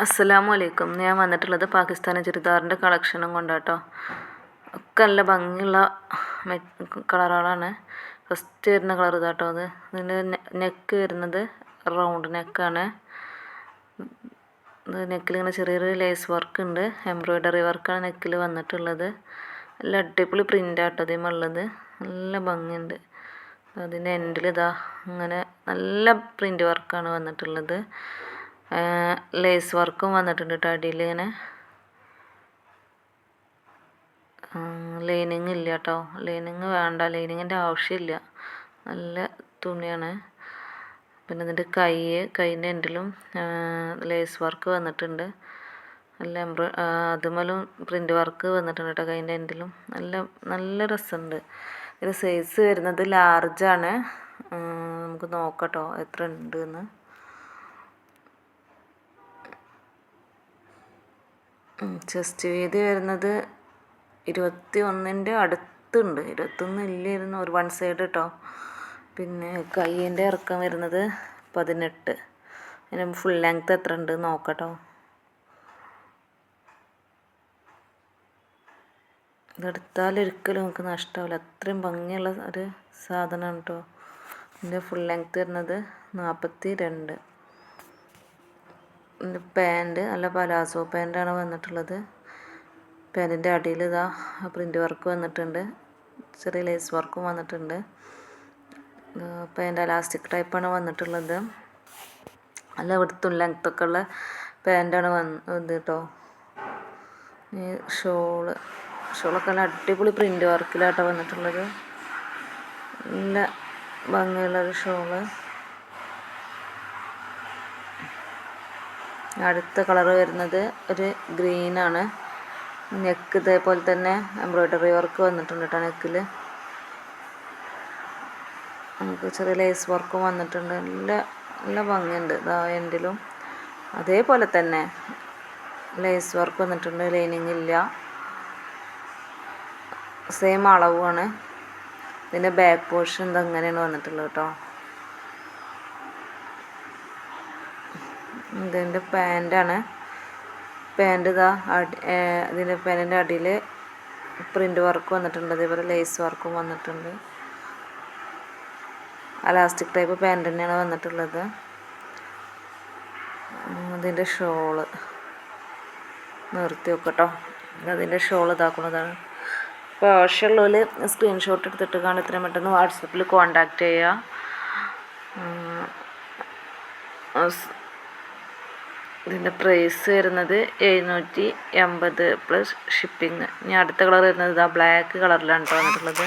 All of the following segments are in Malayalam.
അസ്സലാമു അലൈക്കും. ഞാൻ വന്നിട്ടുള്ളത് പാകിസ്ഥാനി ചുരിദാറിൻ്റെ കളക്ഷനും കൊണ്ടാട്ടോ. ഒക്കെ നല്ല ഭംഗിയുള്ള കളറുകളാണ്. ഫസ്റ്റ് വരുന്ന കളർ ഇതാട്ടോ. ഇതിൻ്റെ നെക്ക് വരുന്നത് റൗണ്ട് നെക്കാണ്. നെക്കിൽ ഇങ്ങനെ ചെറിയൊരു ലേസ് വർക്ക് ഉണ്ട്. എംബ്രോയ്ഡറി വർക്കാണ് നെക്കിൽ വന്നിട്ടുള്ളത്. നല്ല അടിപൊളി പ്രിൻ്റാട്ടോ ഇതിമുള്ളത്. നല്ല ഭംഗിയുണ്ട്. അതിൻ്റെ എൻഡിൽ ഇതാ ഇങ്ങനെ നല്ല പ്രിൻ്റ് വർക്കാണ് വന്നിട്ടുള്ളത്. ലേസ് വർക്കും വന്നിട്ടുണ്ട് കേട്ടോ. അടിയിൽ ഇങ്ങനെ ലൈനിങ് ഇല്ല കേട്ടോ. ലൈനിങ് വേണ്ട, ലൈനിങ്ങിൻ്റെ ആവശ്യമില്ല. നല്ല തുണിയാണ്. പിന്നെ ഇതിൻ്റെ കൈയിൻ്റെ എൻഡിലും ലേസ് വർക്ക് വന്നിട്ടുണ്ട്. നല്ല അതുമേലും പ്രിൻ്റ് വർക്ക് വന്നിട്ടുണ്ട് കേട്ടോ. കൈയിൻ്റെ എൻഡിലും നല്ല രസമുണ്ട്. ഇത് സൈസ് വരുന്നത് ലാർജാണ്. നമുക്ക് നോക്കട്ടോ എത്ര ഉണ്ട് എന്ന്. ചെസ്റ്റ് വീതി വരുന്നത് 21ൻ്റെ അടുത്തുണ്ട്. 21 ഇല്ലായിരുന്നു, ഒരു വൺ സൈഡ് കേട്ടോ. പിന്നെ കൈയിൻ്റെ ഇറക്കം വരുന്നത് 18. അതിന് ഫുൾ ലെങ്ത്ത് എത്ര ഉണ്ട് നോക്കട്ടോ. ഇതെടുത്താൽ ഒരിക്കലും നമുക്ക് നഷ്ടമാവില്ല. അത്രയും ഭംഗിയുള്ള ഒരു സാധനമാണ് കേട്ടോ. ഇതിൻ്റെ ഫുൾ ലെങ്ത്ത് വരുന്നത് 42. പാൻറ് നല്ല പലാസോ പാൻറ്റാണ് വന്നിട്ടുള്ളത്. പാൻറ്റിൻ്റെ അടിയിൽ ഇതാ പ്രിൻ്റ് വർക്ക് വന്നിട്ടുണ്ട്. ചെറിയ ലേസ് വർക്കും വന്നിട്ടുണ്ട്. പാൻറ് എലാസ്റ്റിക് ടൈപ്പാണ് വന്നിട്ടുള്ളത്. നല്ല വിടുത്തും ലെങ്ത്തൊക്കെ ഉള്ള പാൻറ്റാണ് ഇത് കേട്ടോ. ഈ ഷോളൊക്കെ നല്ല അടിപൊളി പ്രിൻ്റ് വർക്കിലാട്ടോ വന്നിട്ടുള്ളത്. നല്ല ഭംഗിയുള്ളൊരു ഷോള്. അടുത്ത കളർ വരുന്നത് ഒരു ഗ്രീനാണ്. നെക്ക് ഇതേപോലെ തന്നെ എംബ്രോയ്ഡറി വർക്ക് വന്നിട്ടുണ്ട് കേട്ടോ. നെക്കിൽ നമുക്ക് ചെറിയ ലേസ് വർക്കും വന്നിട്ടുണ്ട്. നല്ല ഭംഗിയുണ്ട്. ഇതാ എൻഡിലും അതേപോലെ തന്നെ ലേസ് വർക്ക് വന്നിട്ടുണ്ട്. ലൈനിങ് ഇല്ല, സെയിം അളവുമാണ്. ഇതിൻ്റെ ബാക്ക് പോർഷൻ ഇതങ്ങനെയാണ് വന്നിട്ടുള്ളത് കേട്ടോ. ഇതിൻ്റെ പാൻറ്റാണ്. പാൻറ് ഇതാ ഇതിൻ്റെ പാൻറ്റിൻ്റെ അടിയിൽ പ്രിൻ്റ് വർക്ക് വന്നിട്ടുണ്ട്. അതേപോലെ ലേസ് വർക്കും വന്നിട്ടുണ്ട്. എലാസ്റ്റിക് ടൈപ്പ് പാൻറ് തന്നെയാണ് വന്നിട്ടുള്ളത്. അതിൻ്റെ ഷോള് നിർത്തി വെക്കട്ടോ. അതിൻ്റെ ഷോൾ ഇതാക്കുന്നതാണ്. അപ്പോൾ ആവശ്യമുള്ളവർ സ്ക്രീൻഷോട്ട് എടുത്തിട്ട് കാണും. ഇത്രയും പെട്ടെന്ന് വാട്സപ്പിൽ കോൺടാക്റ്റ് ചെയ്യുക. ഇതിൻ്റെ പ്രൈസ് വരുന്നത് 780 പ്ലസ് ഷിപ്പിങ്. ഇനി അടുത്ത കളർ വരുന്നത് ഇതാ ബ്ലാക്ക് കളറിലാണ് കേട്ടോ വന്നിട്ടുള്ളത്.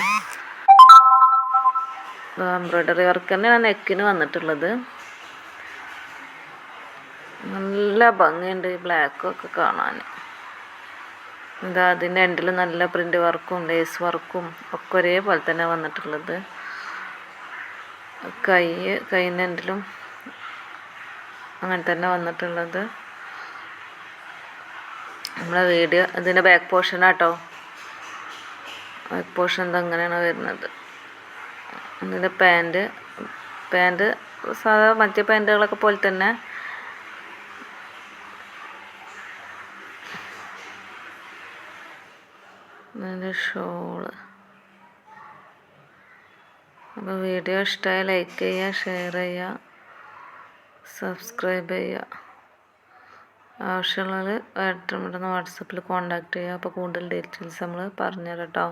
എംബ്രോയ്ഡറി വർക്ക് തന്നെയാണ് നെക്കിന് വന്നിട്ടുള്ളത്. നല്ല ഭംഗിയുണ്ട് ഈ ബ്ലാക്കൊക്കെ കാണാൻ. ഇതാ അതിൻ്റെ എൻഡിൽ നല്ല പ്രിൻ്റ് വർക്കും ലേസ് വർക്കും ഒക്കെ ഒരേപോലെ തന്നെ വന്നിട്ടുള്ളത്. കൈയിൻ്റെ എൻഡിലും അങ്ങനെ തന്നെ വന്നിട്ടുള്ളത്. നമ്മളെ വീഡിയോ ഇതിൻ്റെ ബാക്ക് പോർഷനാട്ടോ. ബാക്ക് പോർഷൻ ഇതങ്ങനെയാണ് വരുന്നത്. ഇതിൻ്റെ പാൻറ് സാധാ മറ്റേ പാൻറ്റുകളൊക്കെ പോലെ തന്നെ. ഇതിൻ്റെ ഷോള്. അപ്പോൾ വീഡിയോ ഇഷ്ടമായി ലൈക്ക് ചെയ്യുക, ഷെയർ ചെയ്യുക, സബ്സ്ക്രൈബ് ചെയ്യുക. ആവശ്യമുള്ളവർ പെട്ടെന്ന് വാട്സപ്പിൽ കോൺടാക്റ്റ് ചെയ്യുക. അപ്പോൾ കൂടുതൽ ഡീറ്റെയിൽസ് നമ്മൾ പറഞ്ഞുതരാം കേട്ടോ.